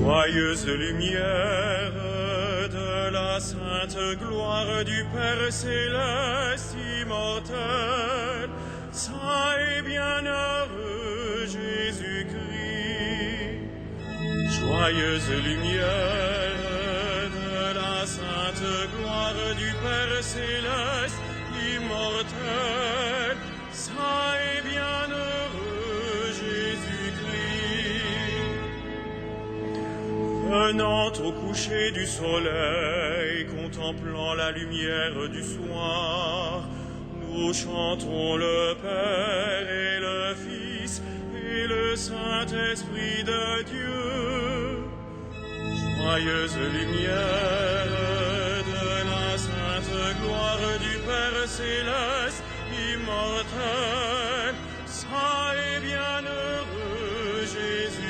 Joyeuse lumière de la sainte gloire du Père céleste immortel, saint et bienheureux Jésus-Christ. Joyeuse lumière de la sainte gloire du Père céleste immortel, saint et bienheureux Jésus-Christ. Venant au coucher du soleil, contemplant la lumière du soir, nous chantons le Père et le Fils et le Saint-Esprit de Dieu. Joyeuse lumière de la sainte gloire du Père céleste immortel, saint et bienheureux Jésus-Christ.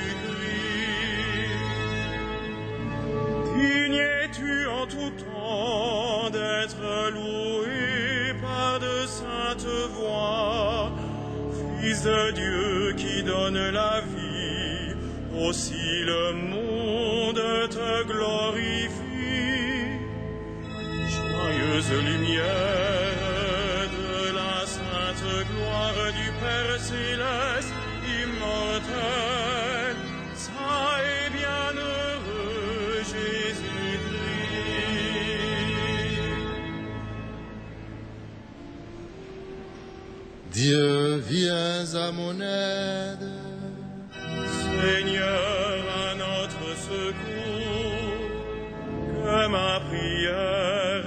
Digne es-tu en tout temps d'être loué par de saintes voix, Fils de Dieu qui donne la vie, aussi le monde te glorifie. Joyeuse lumière de la sainte gloire du Père céleste immortel, saint et bienheureux Jésus-Christ. Dieu, viens à mon aide. Seigneur, à notre secours, que ma prière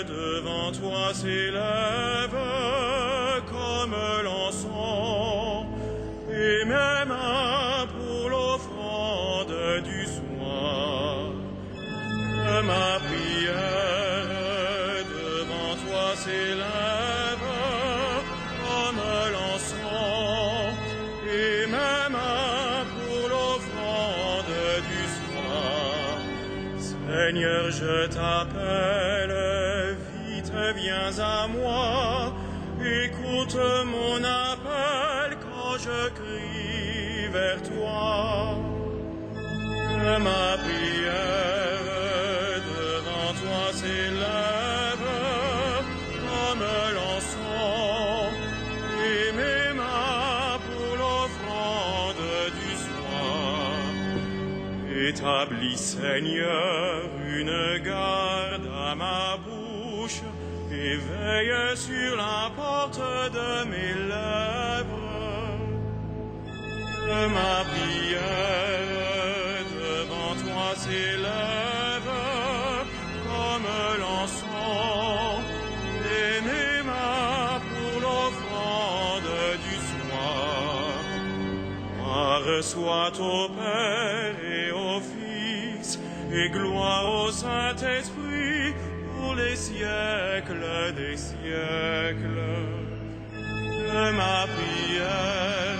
devant toi s'élève comme l'encens, et même pour l'offrande du soir. Que ma prière devant toi s'élève comme l'encens, et même pour l'offrande du soir. Seigneur, je t'appelle, vite viens à moi, écoute mon appel quand je crie vers toi. Que ma prière devant toi s'élève comme l'encens, et même pour l'offrande du soir. Établis, Seigneur, une garde à ma bouche, et veille sur la porte de mes lèvres. Que ma prière devant toi s'élève comme l'encens, et même pour l'offrande du soir. Reçoit au Père et au Fils, et gloire au Saint-Esprit pour les siècles des siècles. Que ma prière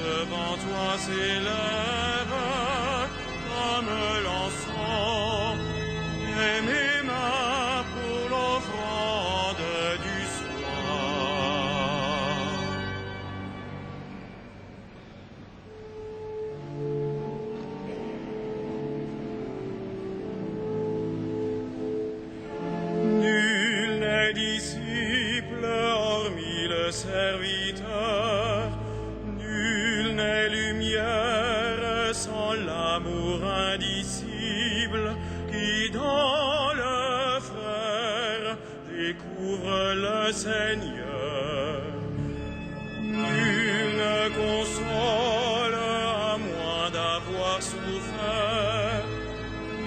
devant toi s'élève comme l'encens, et même pour l'offrande du soir. Nul n'est disciple hormis le serviteur, nul n'est lumière sans l'amour indicible qui dans le frère découvre le Seigneur. Nul ne console à moins d'avoir souffert,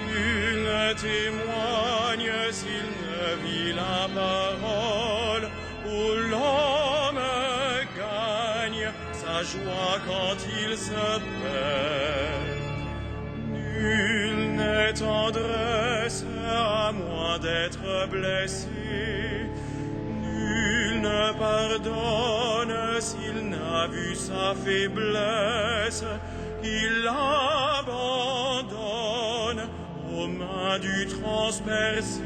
nul ne témoigne s'il ne vit la parole, où l'homme gagne sa joie quand il se perd. Nul n'est tendresse à moins d'être blessé, nul ne pardonne s'il n'a vu sa faiblesse, qu'il abandonne aux mains du transpercé.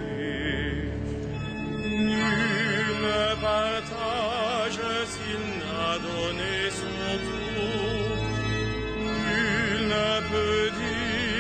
Nul ne partage s'il n'a donné son tout, nul ne peut dire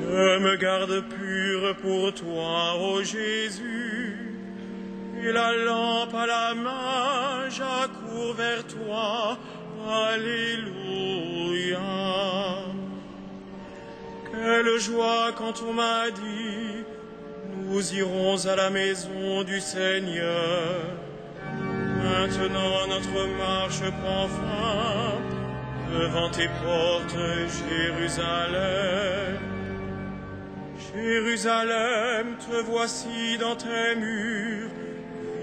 Je me garde pur pour toi, ô Jésus, et la lampe à la main, j'accours vers toi. Alléluia. Quelle joie quand on m'a dit, nous irons à la maison du Seigneur. Maintenant notre marche prend fin devant tes portes, Jérusalem. Jérusalem, te voici dans tes murs,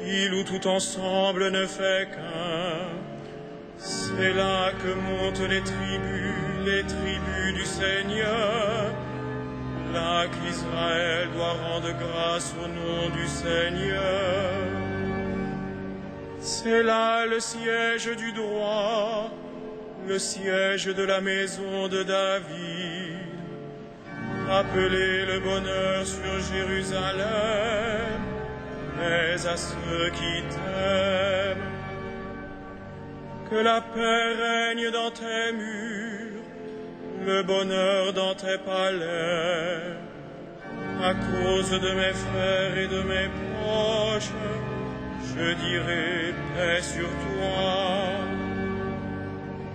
ville où tout ensemble ne fait qu'un. C'est là que montent les tribus du Seigneur, là qu'Israël doit rendre grâce au nom du Seigneur. C'est là le siège du droit, le siège de la maison de David. Appelez le bonheur sur Jérusalem, mais à ceux qui t'aiment. Que la paix règne dans tes murs, le bonheur dans tes palais. À cause de mes frères et de mes proches, je dirai paix sur toi.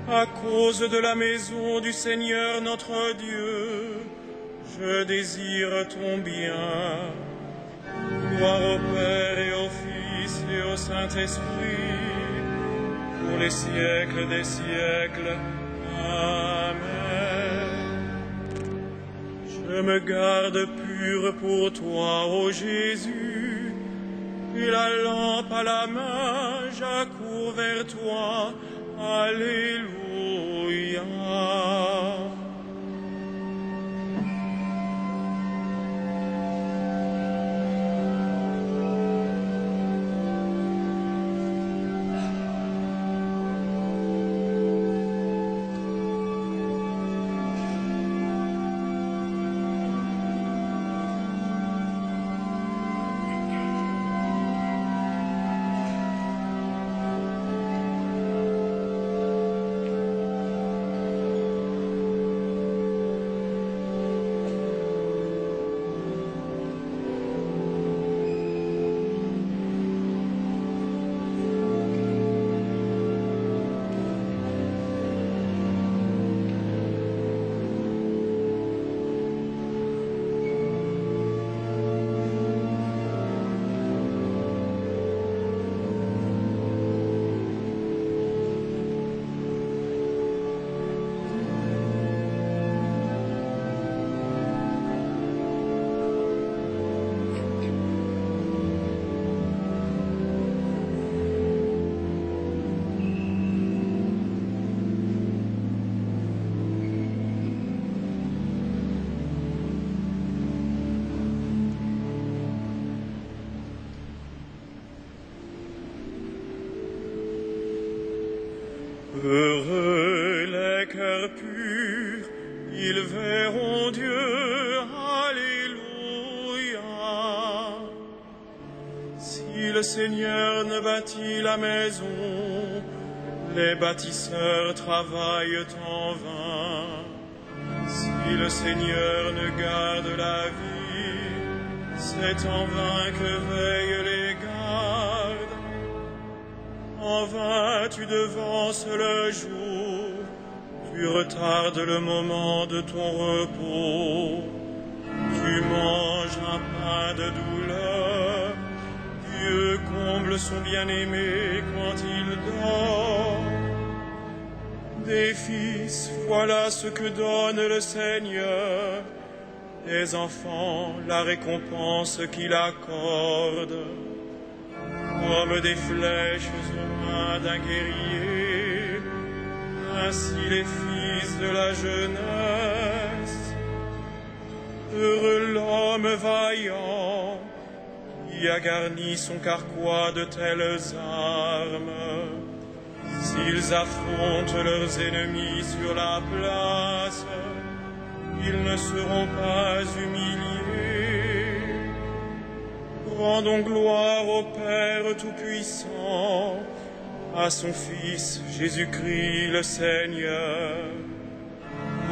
À cause de la maison du Seigneur notre Dieu, je désire ton bien. Gloire au Père et au Fils et au Saint-Esprit, pour les siècles des siècles. Amen. Je me garde pur pour toi, ô Jésus, et la lampe à la main, j'accours vers toi. Alléluia. Heureux les cœurs purs, ils verront Dieu. Alléluia. Si le Seigneur ne bâtit la maison, les bâtisseurs travaillent en vain. Si le Seigneur ne garde la vie, c'est en vain que veillent les gardes. En vain tu devances le jour, tu retardes le moment de ton repos. Tu manges un pain de douleur, Dieu comble son bien-aimé quand il dort. Des fils, voilà ce que donne le Seigneur, des enfants, la récompense qu'il accorde. Comme des flèches aux mains d'un guerrier, ainsi les fils de la jeunesse. Heureux l'homme vaillant, qui a garni son carquois de telles armes. S'ils affrontent leurs ennemis sur la place, ils ne seront pas humiliés. Rendons gloire au Père Tout-Puissant, à son Fils Jésus-Christ le Seigneur.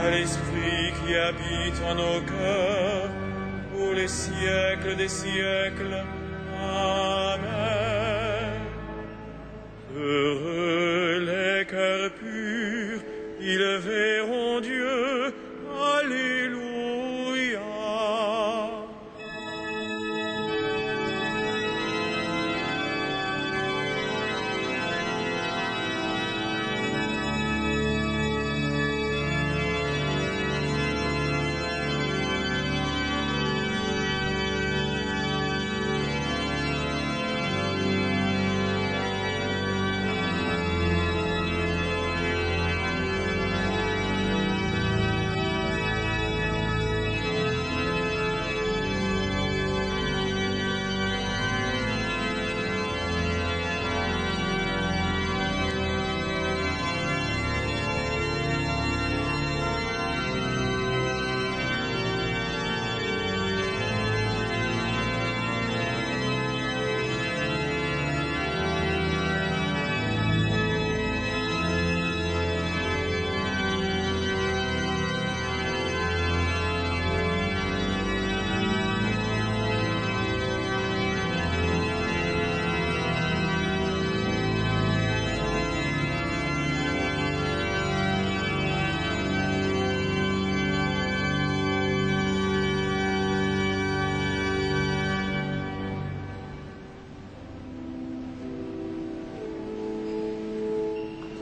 à l'Esprit qui habite en nos cœurs, pour les siècles des siècles. Amen. Heureux les cœurs purs, ils verront Dieu. Alléluia.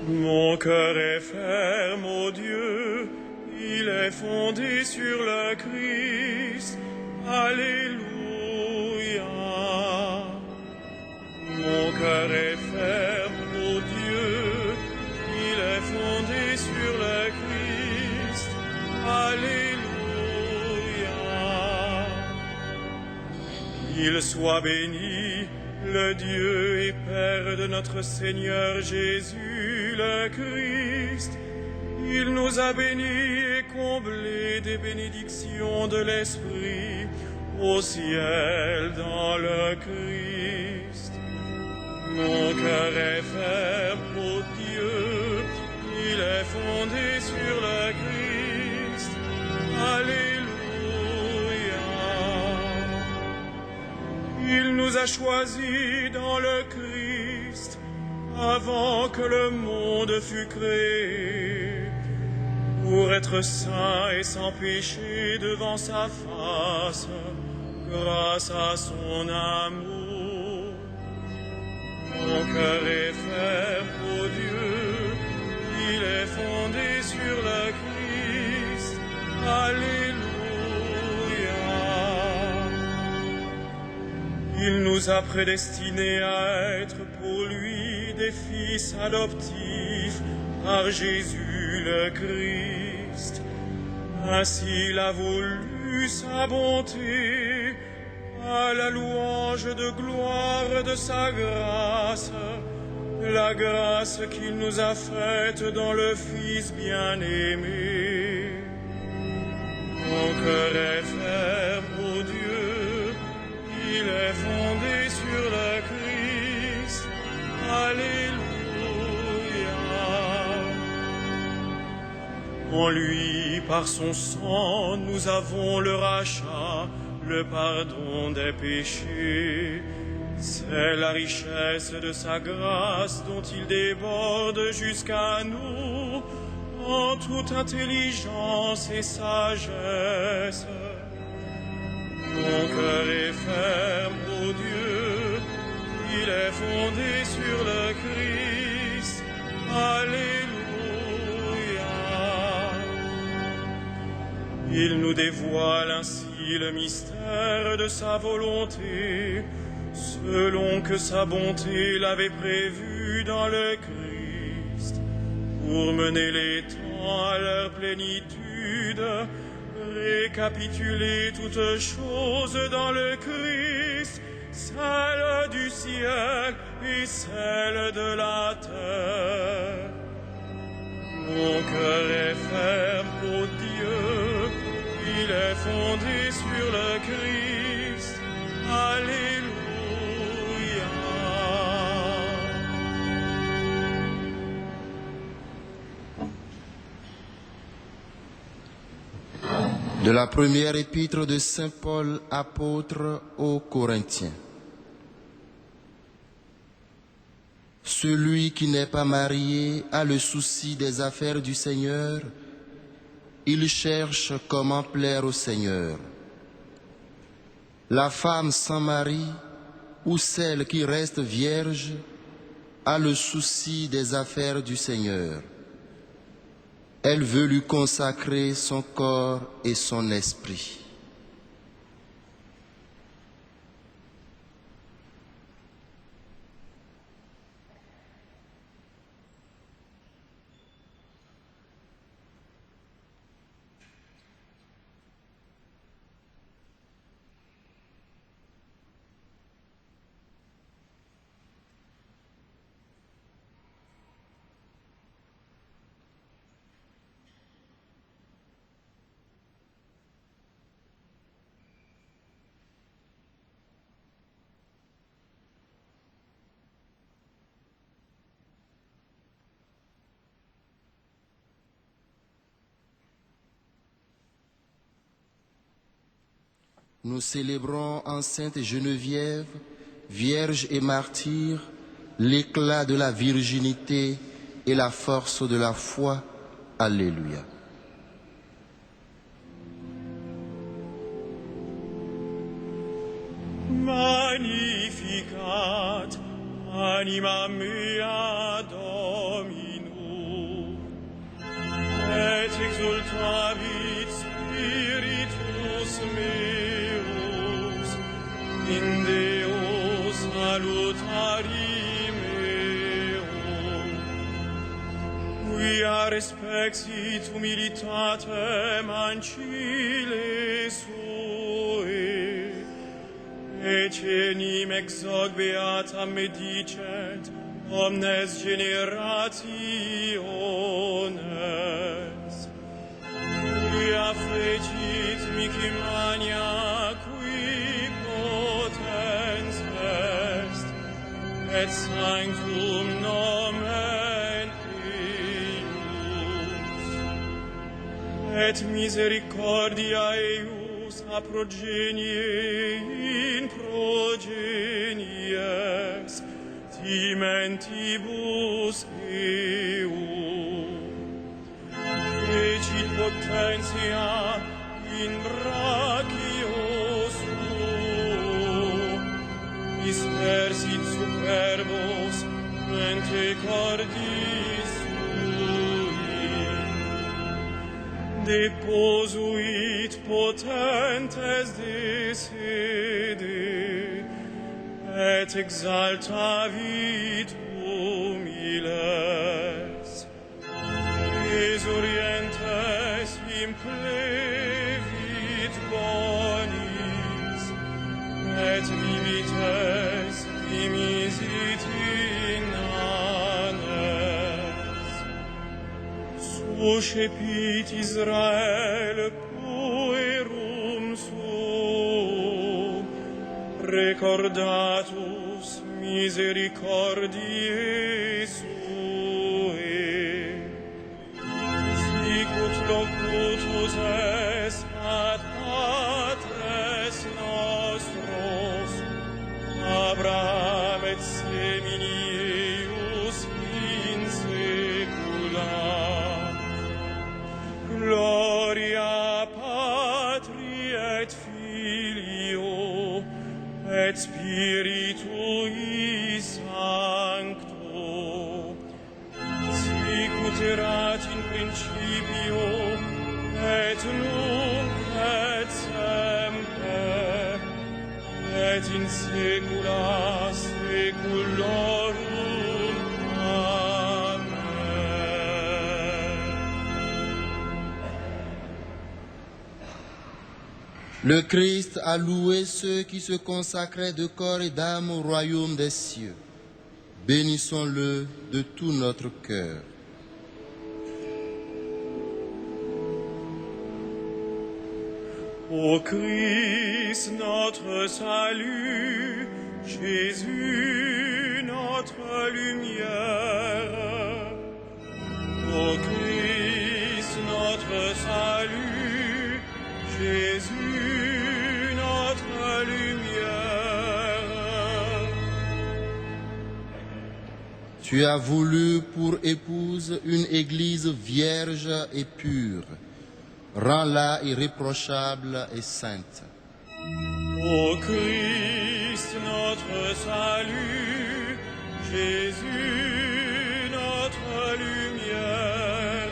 Mon cœur est ferme, ô Dieu, il est fondé sur le Christ. Alléluia. Mon cœur est ferme, ô Dieu, il est fondé sur le Christ. Alléluia. Il soit béni, le Dieu et Père de notre Seigneur Jésus, le Christ. Il nous a bénis et comblés des bénédictions de l'Esprit au ciel dans le Christ. Mon cœur est ferme, ô Dieu, il est fondé sur le Christ. Alléluia. Il nous a choisis dans le Christ avant que le monde fût créé, pour être saints et sans péché devant sa face, grâce à son amour. Mon cœur est ferme, ô Dieu, il est fondé sur le Christ. Alléluia. Il nous a prédestinés à être pour lui des fils adoptifs par Jésus le Christ. Ainsi il a voulu sa bonté, à la louange de gloire de sa grâce, la grâce qu'il nous a faite dans le Fils bien-aimé. Mon cœur est ferme, ô Dieu, il est fondé sur le Christ. Alléluia. En lui, par son sang, nous avons le rachat, le pardon des péchés. C'est la richesse de sa grâce dont il déborde jusqu'à nous en toute intelligence et sagesse. Mon cœur est ferme, ô Dieu, il est fondé sur le Christ. Alléluia. Il nous dévoile ainsi le mystère de sa volonté, selon que sa bonté l'avait prévu dans le Christ, pour mener les temps à leur plénitude, récapituler toutes choses dans le Christ, celle du ciel et celle de la terre. Mon cœur est ferme, ô Dieu, il est fondé sur le Christ. Alléluia. De la première épître de Saint Paul, apôtre aux Corinthiens. Celui qui n'est pas marié a le souci des affaires du Seigneur. Il cherche comment plaire au Seigneur. La femme sans mari ou celle qui reste vierge a le souci des affaires du Seigneur. Elle veut lui consacrer son corps et son esprit. Nous célébrons en Sainte Geneviève, vierge et martyre, l'éclat de la virginité et la force de la foi. Alléluia. Magnificat anima mea Dominum, et exultavit spiritus meus in Deo salutari meo, quia respexit humilitatem ancile sue, Ecenim exog beatam medicet omnes generationes, quia fecit mihi mania qui potens est, et sanctum nomen eius, et misericordia eius a progenie in progenies timentibus eum, ecit potentia in brachio suo, dispersit superbos mente cordis sui, deposuit potentes de sede, et exaltavit humiles, exorientes implevit bonis, et limites dimisit inanes. Suscepit Israel puerum suum, recordatus misericordiae suae, sicut locutus est ad patres nostros, Abraham et semini eius in saecula. Gloria Patri et Filio et Spiritui Sancto, sicut erat in principio et nunc et semper et in saecula saeculorum. Amen. Le Christ a loué ceux qui se consacraient de corps et d'âme au royaume des cieux. Bénissons-le de tout notre cœur. Ô Christ, notre salut, Jésus, notre lumière. Ô Christ, notre salut, Jésus, notre lumière. Tu as voulu pour épouse une Église vierge et pure. Rends-la irréprochable et sainte. Ô Christ, notre salut, Jésus, notre lumière.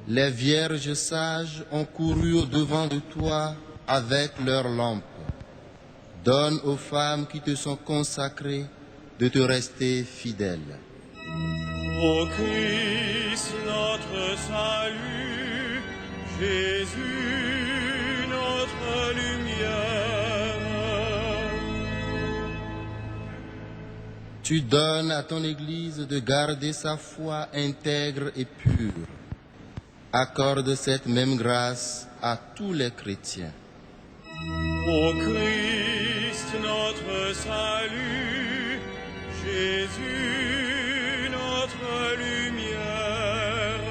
Les vierges sages ont couru au-devant de toi avec leurs lampes. Donne aux femmes qui te sont consacrées de te rester fidèles. Ô Christ, notre salut, Jésus, notre lumière. Tu donnes à ton Église de garder sa foi intègre et pure. Accorde cette même grâce à tous les chrétiens. Ô Christ, notre salut, Jésus, notre lumière.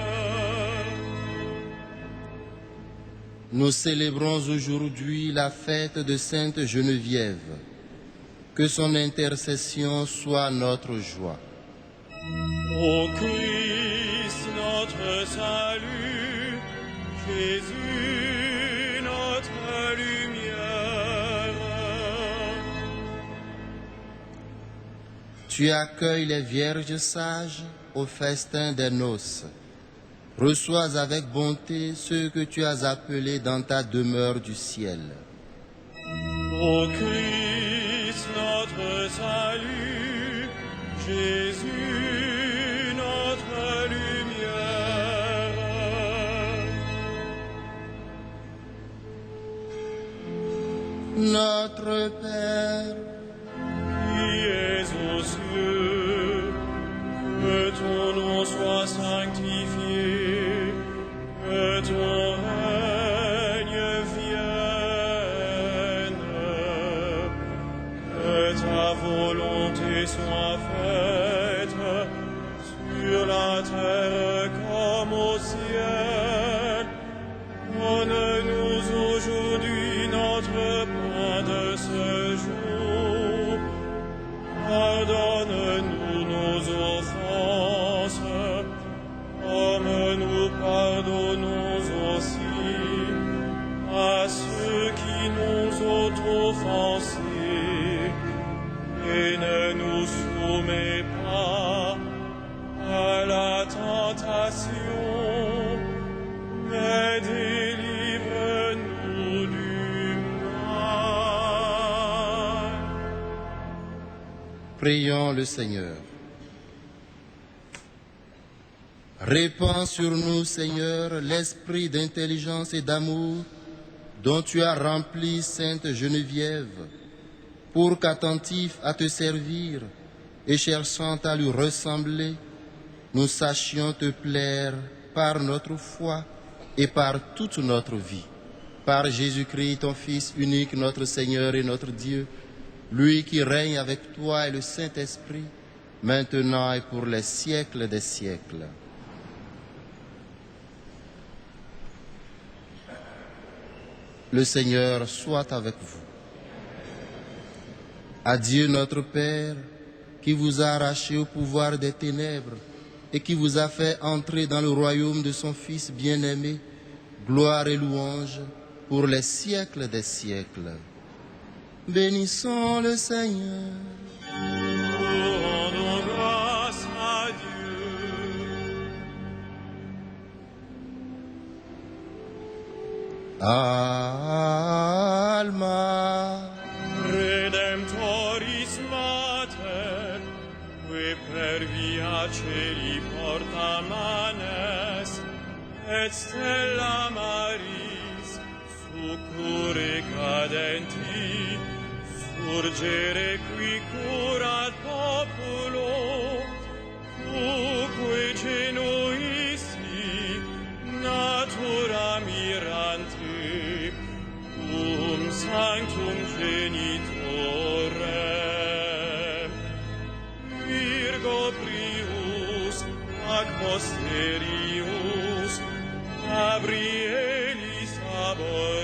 Nous célébrons aujourd'hui la fête de Sainte Geneviève. Que son intercession soit notre joie. Ô Christ, notre salut, Jésus, notre lumière. Tu accueilles les vierges sages au festin des noces. Reçois avec bonté ceux que tu as appelés dans ta demeure du ciel. Ô Christ, notre salut, Jésus, notre lumière. Notre Père, Qui es aux cieux, que ton nom soit sanctifié, que ton règne vienne, que ta volonté soit faite sur la terre comme au ciel. Donne-nous aujourd'hui notre pain de ce jour. Pardonne-nous nos offenses, comme nous pardonnons aussi à ceux qui nous ont offensés. Et ne nous soumets pas à la tentation, mais délivre-nous du mal. prions le Seigneur. Répands sur nous, Seigneur, l'esprit d'intelligence et d'amour dont tu as rempli Sainte Geneviève, pour qu'attentifs à te servir et cherchant à lui ressembler, nous sachions te plaire par notre foi et par toute notre vie. Par Jésus-Christ, ton Fils unique, notre Seigneur et notre Dieu, lui qui règne avec toi et le Saint-Esprit, maintenant et pour les siècles des siècles. Le Seigneur soit avec vous. À Dieu notre Père, qui vous a arraché au pouvoir des ténèbres et qui vous a fait entrer dans le royaume de son Fils bien-aimé, gloire et louange pour les siècles des siècles. Bénissons le Seigneur. Rendons grâce à Dieu. Alma. Redemptoris Mater, qui per via celi porta manes, et stella Maris, succurre cadenti, surgere qui curat populo, tuque genuisti, natura mirante, sanctum genitorem, Virgo prius, ac posterius, Gabrielis abor